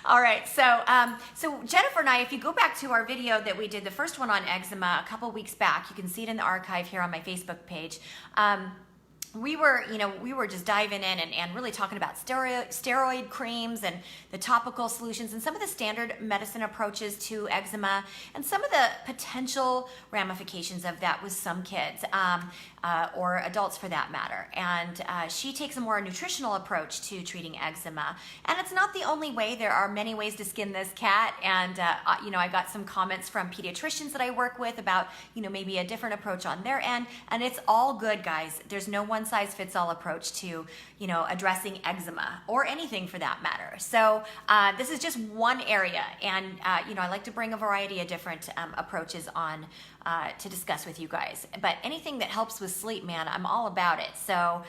All right, so Jennifer and I, if you go back to our video that we did, the first one on eczema a couple weeks back, you can see it in the archive here on my Facebook page. We were just diving in and really talking about steroid creams and the topical solutions and some of the standard medicine approaches to eczema and some of the potential ramifications of that with some kids or adults for that matter. And she takes a more nutritional approach to treating eczema. And it's not the only way. There are many ways to skin this cat. And I got some comments from pediatricians that I work with about maybe a different approach on their end. And it's all good, guys. There's no one size fits all approach to addressing eczema or anything for that matter. So this is just one area, and I like to bring a variety of different approaches on to discuss with you guys. But anything that helps with sleep, man, I'm all about it. So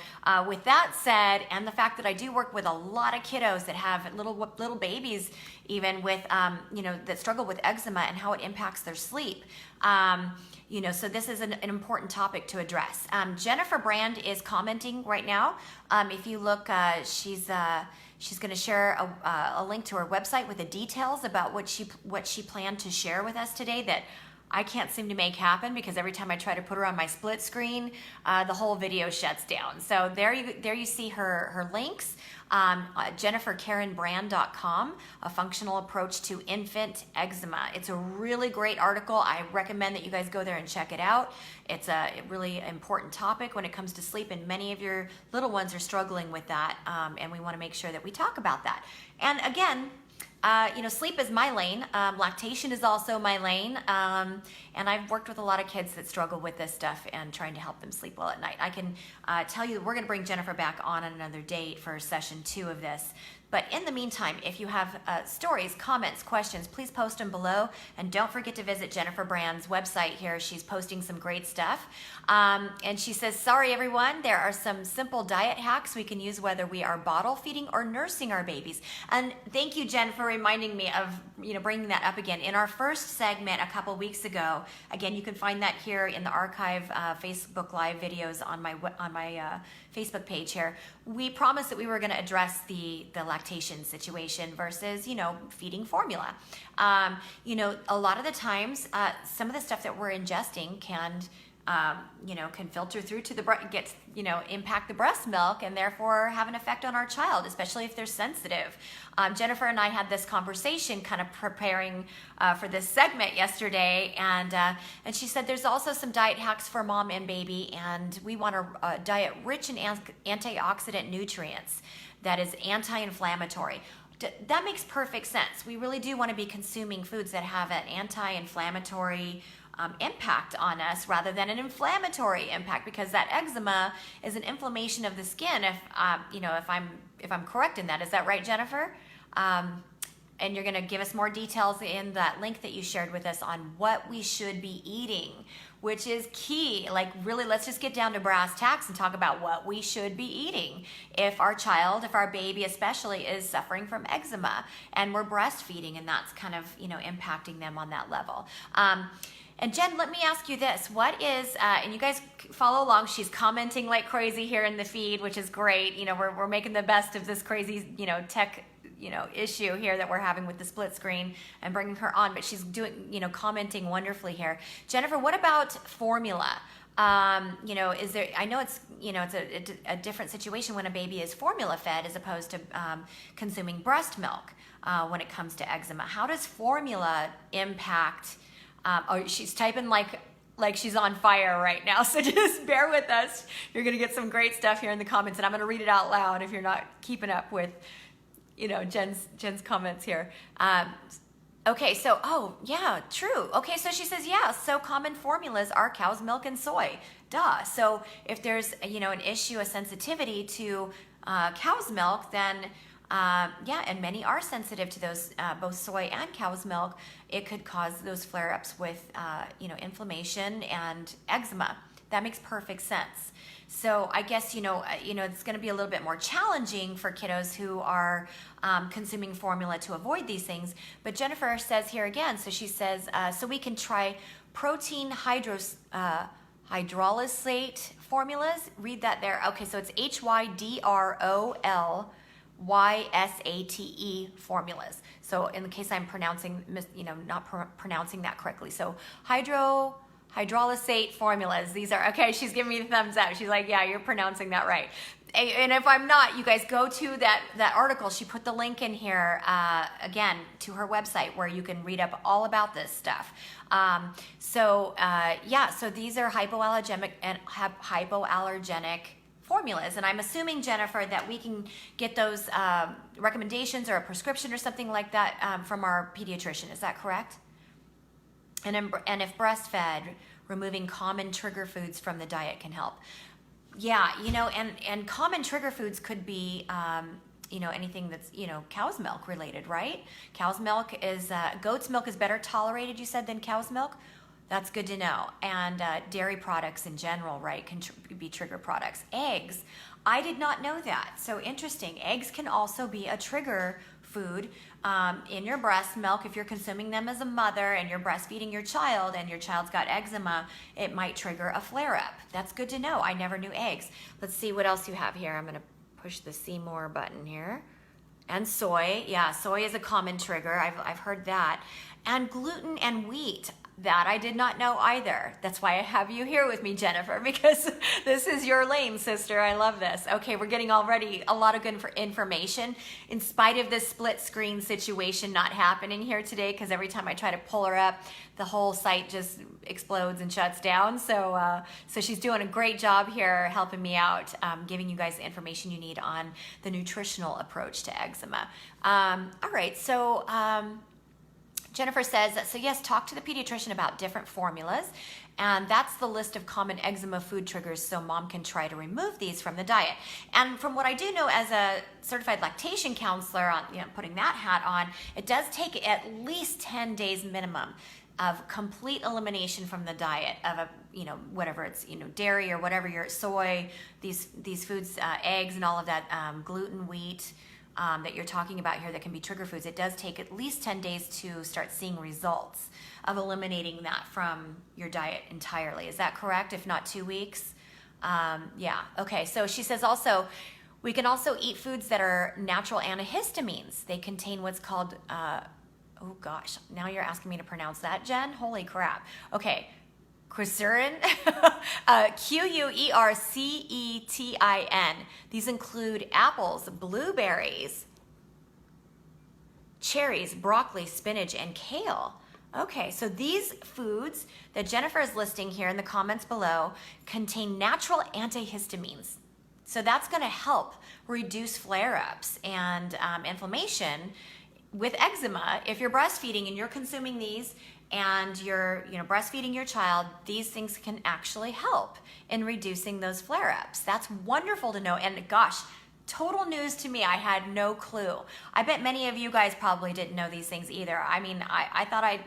with that said, and the fact that I do work with a lot of kiddos that have little babies, even with that struggle with eczema and how it impacts their sleep. So this is an important topic to address. Jennifer Brand is commenting right now. If you look, she's going to share a link to her website with the details about what she planned to share with us today that I can't seem to make happen because every time I try to put her on my split screen, the whole video shuts down. So there you see her links. JenniferKarenBrand.com, a functional approach to infant eczema. It's a really great article. I recommend that you guys go there and check it out. It's a really important topic when it comes to sleep, and many of your little ones are struggling with that, and we want to make sure that we talk about that. And again, sleep is my lane. Lactation is also my lane. And I've worked with a lot of kids that struggle with this stuff and trying to help them sleep well at night. I can tell you that we're going to bring Jennifer back on another date for session 2 of this. But in the meantime, if you have stories, comments, questions, please post them below. And don't forget to visit Jennifer Brand's website here. She's posting some great stuff. And she says, sorry, everyone, there are some simple diet hacks we can use whether we are bottle feeding or nursing our babies. And thank you, Jen, for reminding me of bringing that up again. In our first segment a couple weeks ago, again, you can find that here in the archive Facebook Live videos on my Facebook page here. We promised that we were going to address the lactation situation versus, feeding formula. A lot of the times, some of the stuff that we're ingesting can filter through to impact the breast milk and therefore have an effect on our child, especially if they're sensitive. Jennifer and I had this conversation kind of preparing for this segment yesterday, and she said there's also some diet hacks for mom and baby, and we want a diet rich in antioxidant nutrients that is anti-inflammatory. That makes perfect sense. We really do want to be consuming foods that have an anti-inflammatory impact on us rather than an inflammatory impact, because that eczema is an inflammation of the skin. If I'm correct in that, is that right, Jennifer? And you're going to give us more details in that link that you shared with us on what we should be eating, which is key. Like, really, let's just get down to brass tacks and talk about what we should be eating if our baby especially is suffering from eczema and we're breastfeeding, and that's kind of impacting them on that level. And Jen, let me ask you this. What is, and you guys follow along, she's commenting like crazy here in the feed, which is great. We're making the best of this crazy, tech, issue here that we're having with the split screen and bringing her on, but she's doing, commenting wonderfully here. Jennifer, what about formula? Is there, I know it's, it's a different situation when a baby is formula fed as opposed to consuming breast milk when it comes to eczema. How does formula impact? She's typing like she's on fire right now, so just bear with us. You're going to get some great stuff here in the comments, and I'm going to read it out loud if you're not keeping up with, Jen's comments here. Okay, so, oh, yeah, true. Okay, so she says, yeah, so common formulas are cow's milk and soy. Duh. So if there's, an issue, a sensitivity to cow's milk, then and many are sensitive to those, both soy and cow's milk. It could cause those flare-ups with, inflammation and eczema. That makes perfect sense. So I guess, it's going to be a little bit more challenging for kiddos who are consuming formula to avoid these things. But Jennifer says here again, so she says, so we can try protein hydrolysate formulas. Read that there. Okay, so it's HYDROL YSATE formulas. So in the case I'm pronouncing, not pronouncing that correctly. So hydrolysate formulas. These are, okay, she's giving me the thumbs up. She's like, yeah, you're pronouncing that right. And if I'm not, you guys go to that article. She put the link in here, again, to her website where you can read up all about this stuff. So these are hypoallergenic formulas. And I'm assuming, Jennifer, that we can get those recommendations or a prescription or something like that from our pediatrician. Is that correct? And if breastfed, removing common trigger foods from the diet can help. Yeah, and common trigger foods could be, anything that's, cow's milk related, right? Cow's milk is, goat's milk is better tolerated, you said, than cow's milk? That's good to know. And dairy products in general, right, can be trigger products. Eggs, I did not know that. So interesting. Eggs can also be a trigger food in your breast milk. If you're consuming them as a mother and you're breastfeeding your child and your child's got eczema, it might trigger a flare-up. That's good to know. I never knew eggs. Let's see what else you have here. I'm going to push the see more button here. And soy. Yeah, soy is a common trigger. I've heard that. And gluten and wheat. That I did not know either. That's why I have you here with me, Jennifer, because this is your lane, sister. I love this. Okay, we're getting already a lot of good information in spite of this split screen situation not happening here today, because every time I try to pull her up, the whole site just explodes and shuts down. So she's doing a great job here helping me out, giving you guys the information you need on the nutritional approach to eczema. All right, so Jennifer says, so yes, talk to the pediatrician about different formulas, and that's the list of common eczema food triggers so mom can try to remove these from the diet. And from what I do know as a certified lactation counselor, putting that hat on, it does take at least 10 days minimum of complete elimination from the diet of whatever it's, dairy or whatever, your soy, these foods, eggs and all of that, gluten, wheat, that you're talking about here that can be trigger foods. It does take at least 10 days to start seeing results of eliminating that from your diet entirely. Is that correct? If not 2 weeks? Yeah. Okay. So she says also, we can also eat foods that are natural antihistamines. They contain what's called, oh gosh, now you're asking me to pronounce that, Jen? Holy crap. Okay. Quercetin, Quercetin. These include apples, blueberries, cherries, broccoli, spinach, and kale. Okay, so these foods that Jennifer is listing here in the comments below contain natural antihistamines. So that's going to help reduce flare-ups and inflammation with eczema. If you're breastfeeding and you're consuming these, and you're breastfeeding your child, these things can actually help in reducing those flare-ups. That's wonderful to know. And gosh, total news to me. I had no clue. I bet many of you guys probably didn't know these things either. I mean, I thought I've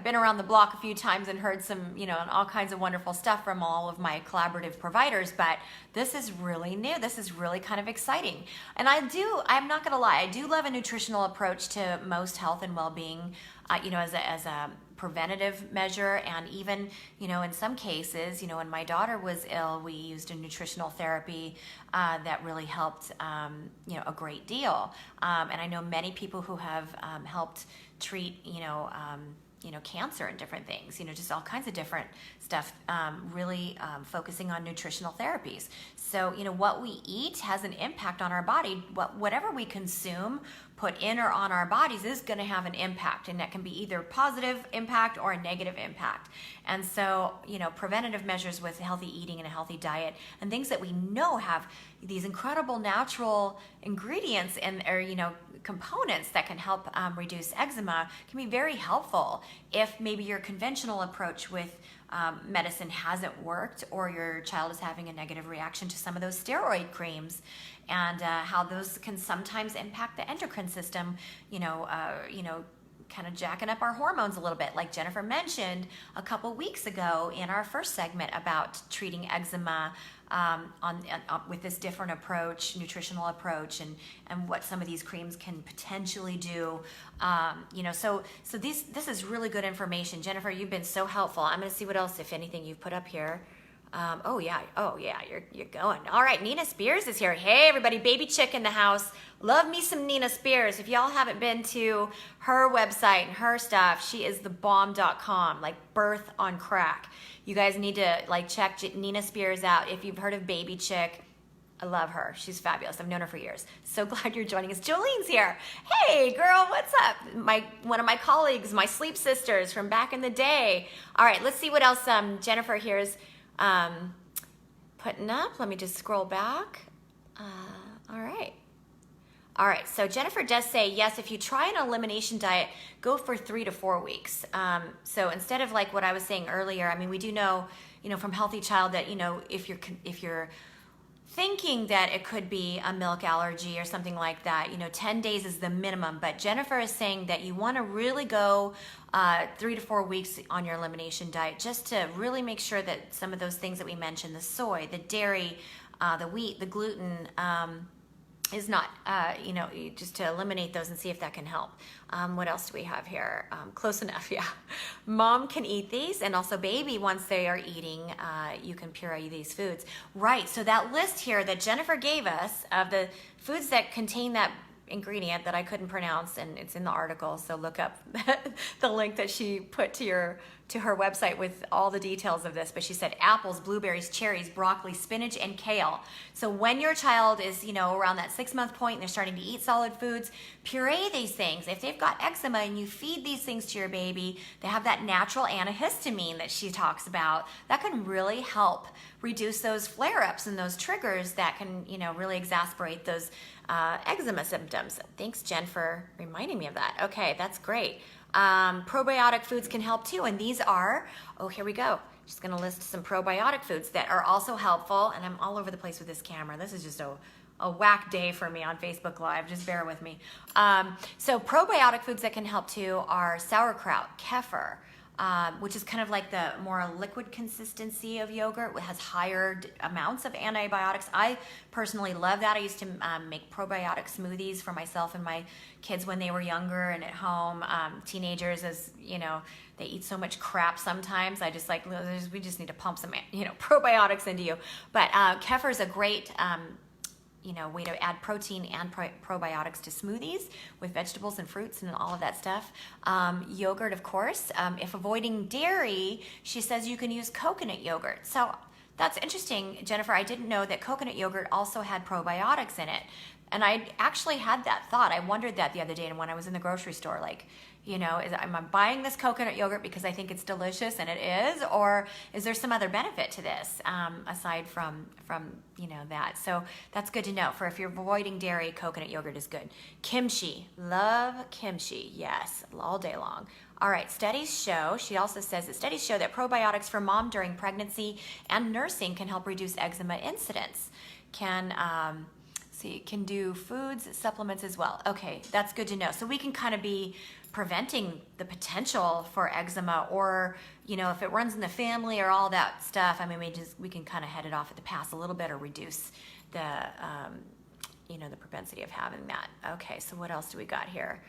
been around the block a few times and heard some, all kinds of wonderful stuff from all of my collaborative providers, but this is really new. This is really kind of exciting. And I'm not gonna lie, I do love a nutritional approach to most health and well-being, as a preventative measure. And even, in some cases, when my daughter was ill, we used a nutritional therapy that really helped, a great deal. And I know many people who have helped treat, cancer and different things, just all kinds of different stuff, really focusing on nutritional therapies. So, what we eat has an impact on our body. Whatever we consume, put in or on our bodies is going to have an impact, and that can be either positive impact or a negative impact. And so, preventative measures with healthy eating and a healthy diet and things that we know have these incredible natural ingredients and components that can help reduce eczema can be very helpful if maybe your conventional approach with medicine hasn't worked, or your child is having a negative reaction to some of those steroid creams, and how those can sometimes impact the endocrine system, kind of jacking up our hormones a little bit, like Jennifer mentioned a couple weeks ago in our first segment about treating eczema with this different approach, nutritional approach, and what some of these creams can potentially do. So this is really good information. Jennifer, you've been so helpful. I'm going to see what else, if anything, you've put up here. Oh yeah, you're going. All right, Nina Spears is here. Hey everybody, baby chick in the house. Love me some Nina Spears. If y'all haven't been to her website and her stuff, she is thebomb.com, like birth on crack. You guys need to like check Nina Spears out. If you've heard of Baby Chick, I love her. She's fabulous. I've known her for years. So glad you're joining us. Jolene's here. Hey girl, what's up? One of my colleagues, my sleep sisters from back in the day. All right, let's see what else Jennifer here's putting up. Let me just scroll back. All right, so Jennifer does say, yes, if you try an elimination diet, go for 3 to 4 weeks. So instead of like what I was saying earlier, I mean, we do know, from Healthy Child that, if you're thinking that it could be a milk allergy or something like that, 10 days is the minimum. But Jennifer is saying that you want to really go 3 to 4 weeks on your elimination diet, just to really make sure that some of those things that we mentioned, the soy, the dairy, the wheat, the gluten, is not, just to eliminate those and see if that can help. What else do we have here? Close enough, yeah. Mom can eat these, and also baby, once they are eating, you can puree these foods. Right, so that list here that Jennifer gave us of the foods that contain that ingredient that I couldn't pronounce, and it's in the article, so look up the link that she put to her website with all the details of this. But she said apples, blueberries, cherries, broccoli, spinach, and kale. So when your child is around that 6-month point and they're starting to eat solid foods, puree these things. If they've got eczema and you feed these things to your baby, they have that natural antihistamine that she talks about. That can really help reduce those flare-ups and those triggers that can really exacerbate those eczema symptoms. Thanks, Jen, for reminding me of that. Okay, that's great. Probiotic foods can help too, and these are, here we go. Just gonna list some probiotic foods that are also helpful, and I'm all over the place with this camera. This is just a whack day for me on Facebook Live, just bear with me. So probiotic foods that can help too are sauerkraut, kefir, which is kind of like the more liquid consistency of yogurt. It has higher amounts of antibiotics. I personally love that. I used to make probiotic smoothies for myself and my kids when they were younger and at home. Teenagers, as they eat so much crap sometimes. I just like, we just need to pump some probiotics into you. But kefir is a great way to add protein and probiotics to smoothies with vegetables and fruits and all of that stuff. Yogurt, of course. If avoiding dairy, she says you can use coconut yogurt. So that's interesting, Jennifer. I didn't know that coconut yogurt also had probiotics in it. And I actually had that thought. I wondered that the other day when I was in the grocery store, like, am I buying this coconut yogurt because I think it's delicious, and it is, or is there some other benefit to this aside from that? So that's good to know. For if you're avoiding dairy, coconut yogurt is good. Kimchi, love kimchi, yes, all day long. All right, studies show, she also says that studies show that probiotics for mom during pregnancy and nursing can help reduce eczema incidence. Can do foods, supplements as well. Okay, that's good to know. So we can kind of be preventing the potential for eczema, or if it runs in the family or all that stuff. I mean, we can kind of head it off at the pass a little bit, or reduce the the propensity of having that. Okay, so what else do we got here?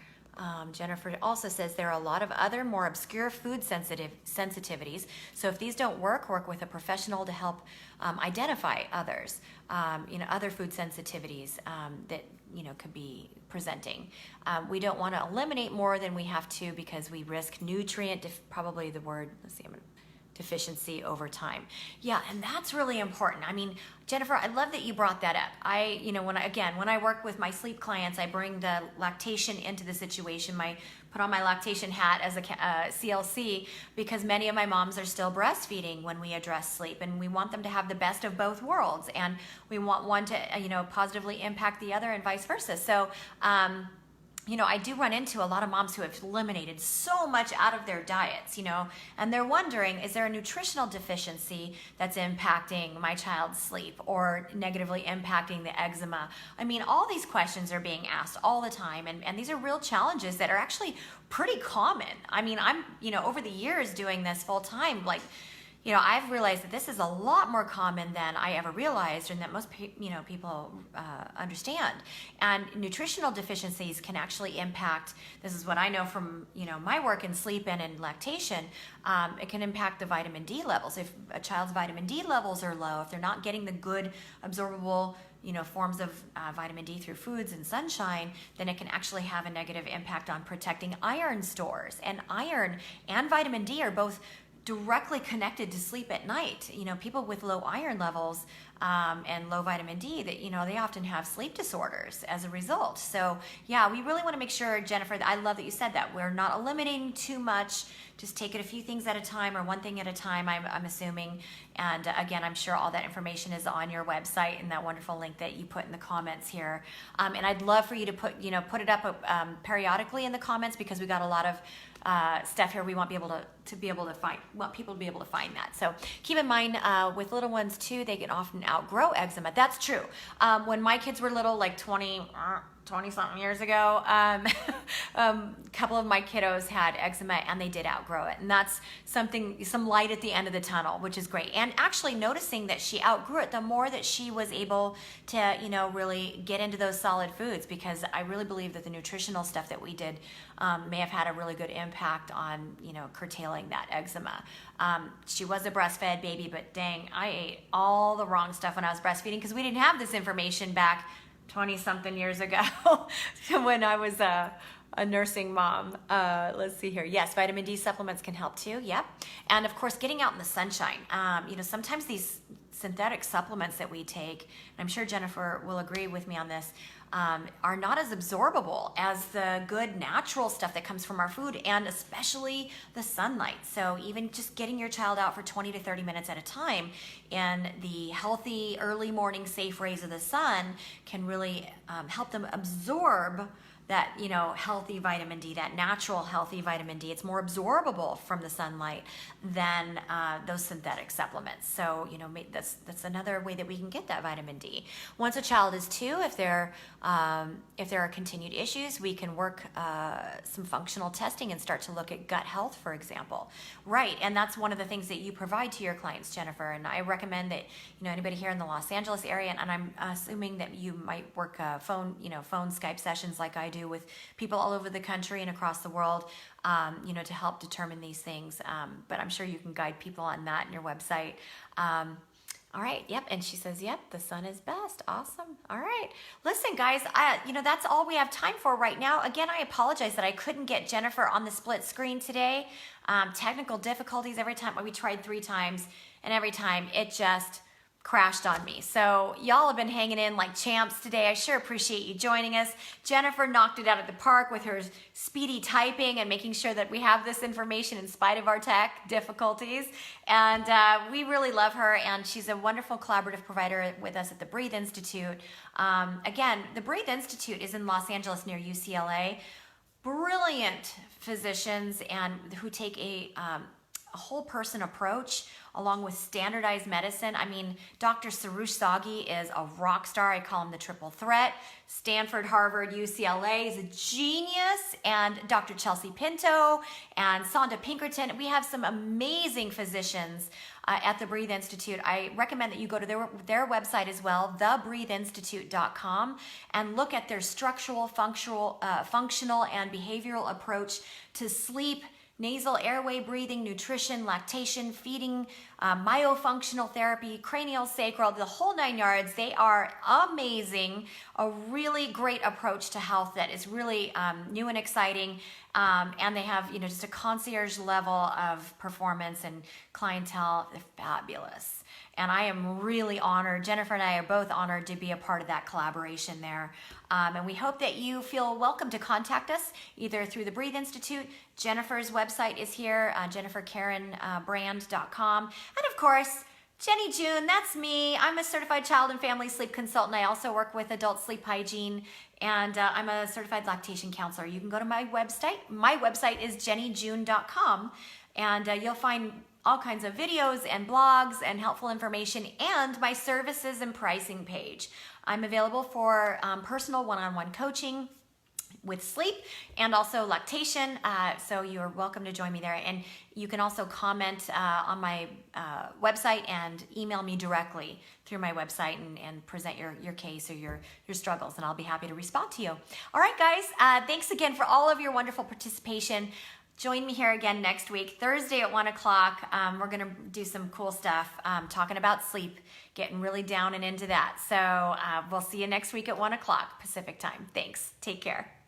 Jennifer also says there are a lot of other more obscure food sensitivities. So if these don't work with a professional to help identify others, other food sensitivities that could be presenting. We don't want to eliminate more than we have to, because we risk nutrient, probably the word, deficiency over time. Yeah, and that's really important. I mean, Jennifer, I love that you brought that up. When I work with my sleep clients, I bring the lactation into the situation. Put on my lactation hat as a CLC, because many of my moms are still breastfeeding when we address sleep, and we want them to have the best of both worlds, and we want one to positively impact the other, and vice versa. So I do run into a lot of moms who have eliminated so much out of their diets, and they're wondering, is there a nutritional deficiency that's impacting my child's sleep or negatively impacting the eczema? I mean, all these questions are being asked all the time, and these are real challenges that are actually pretty common. I mean, I'm, over the years doing this full time, like, I've realized that this is a lot more common than I ever realized, and that most people understand. And nutritional deficiencies can actually impact, this is what I know from my work in sleep and in lactation, it can impact the vitamin D levels. If a child's vitamin D levels are low, if they're not getting the good absorbable forms of vitamin D through foods and sunshine, then it can actually have a negative impact on protecting iron stores. And iron and vitamin D are both directly connected to sleep at night. People with low iron levels and low vitamin D, that they often have sleep disorders as a result. So yeah, we really want to make sure, Jennifer, I love that you said that we're not eliminating too much. Just take it a few things at a time, or one thing at a time, I'm assuming. And again, I'm sure all that information is on your website and that wonderful link that you put in the comments here. And I'd love for you to put it up periodically in the comments, because we got a lot of stuff here. We want people to be able to find that. So keep in mind, with little ones too, they can often outgrow eczema. That's true. When my kids were little, like 20 something years ago, a couple of my kiddos had eczema, and they did outgrow it. And that's some light at the end of the tunnel, which is great. And actually noticing that she outgrew it, the more that she was able to, really get into those solid foods, because I really believe that the nutritional stuff that we did may have had a really good impact on, curtailing that eczema. She was a breastfed baby, but dang, I ate all the wrong stuff when I was breastfeeding, because we didn't have this information back 20 something years ago when I was a nursing mom. Let's see here. Yes, vitamin D supplements can help too. Yep. And of course, getting out in the sunshine. Sometimes these synthetic supplements that we take, and I'm sure Jennifer will agree with me on this, are not as absorbable as the good natural stuff that comes from our food, and especially the sunlight. So even just getting your child out for 20 to 30 minutes at a time in the healthy early morning safe rays of the sun can really help them absorb that healthy vitamin D, that natural healthy vitamin D. It's more absorbable from the sunlight than those synthetic supplements. So that's another way that we can get that vitamin D. Once a child is 2, if there are continued issues, we can work some functional testing and start to look at gut health, for example. Right, and that's one of the things that you provide to your clients, Jennifer. And I recommend that anybody here in the Los Angeles area, and I'm assuming that you might work phone Skype sessions like I do with people all over the country and across the world, to help determine these things. But I'm sure you can guide people on that in your website. All right. Yep. And she says, yep, the sun is best. Awesome. All right. Listen, guys, that's all we have time for right now. Again, I apologize that I couldn't get Jennifer on the split screen today. Technical difficulties every time. We tried 3 times, and every time it just crashed on me. So y'all have been hanging in like champs today. I sure appreciate you joining us. Jennifer knocked it out of the park with her speedy typing and making sure that we have this information in spite of our tech difficulties. And we really love her, and she's a wonderful collaborative provider with us at the Breathe Institute. Again, the Breathe Institute is in Los Angeles near UCLA. Brilliant physicians and who take a whole person approach along with standardized medicine. I mean, Dr. Sarush Sagi is a rock star. I call him the triple threat. Stanford, Harvard, UCLA is a genius. And Dr. Chelsea Pinto and Sonda Pinkerton. We have some amazing physicians at the Breathe Institute. I recommend that you go to their website as well, thebreatheinstitute.com, and look at their structural, functional, and behavioral approach to sleep, nasal airway breathing, nutrition, lactation, feeding, myofunctional therapy, cranial sacral, the whole 9 yards. They are amazing. A really great approach to health that is really new and exciting. And they have, just a concierge level of performance and clientele. They're fabulous. And I am really honored. Jennifer and I are both honored to be a part of that collaboration there. And we hope that you feel welcome to contact us either through the Breathe Institute. Jennifer's website is here, jenniferkarenbrand.com. And of course, Jenni June, that's me. I'm a certified child and family sleep consultant. I also work with adult sleep hygiene, and I'm a certified lactation counselor. You can go to my website. My website is jennijune.com, and you'll find all kinds of videos and blogs and helpful information, and my services and pricing page. I'm available for personal one-on-one coaching, with sleep and also lactation. So you're welcome to join me there. And you can also comment on my website and email me directly through my website and present your case or your struggles, and I'll be happy to respond to you. All right, guys, thanks again for all of your wonderful participation. Join me here again next week, Thursday at 1 o'clock. We're going to do some cool stuff, talking about sleep, getting really down and into that. So we'll see you next week at 1 o'clock Pacific time. Thanks. Take care.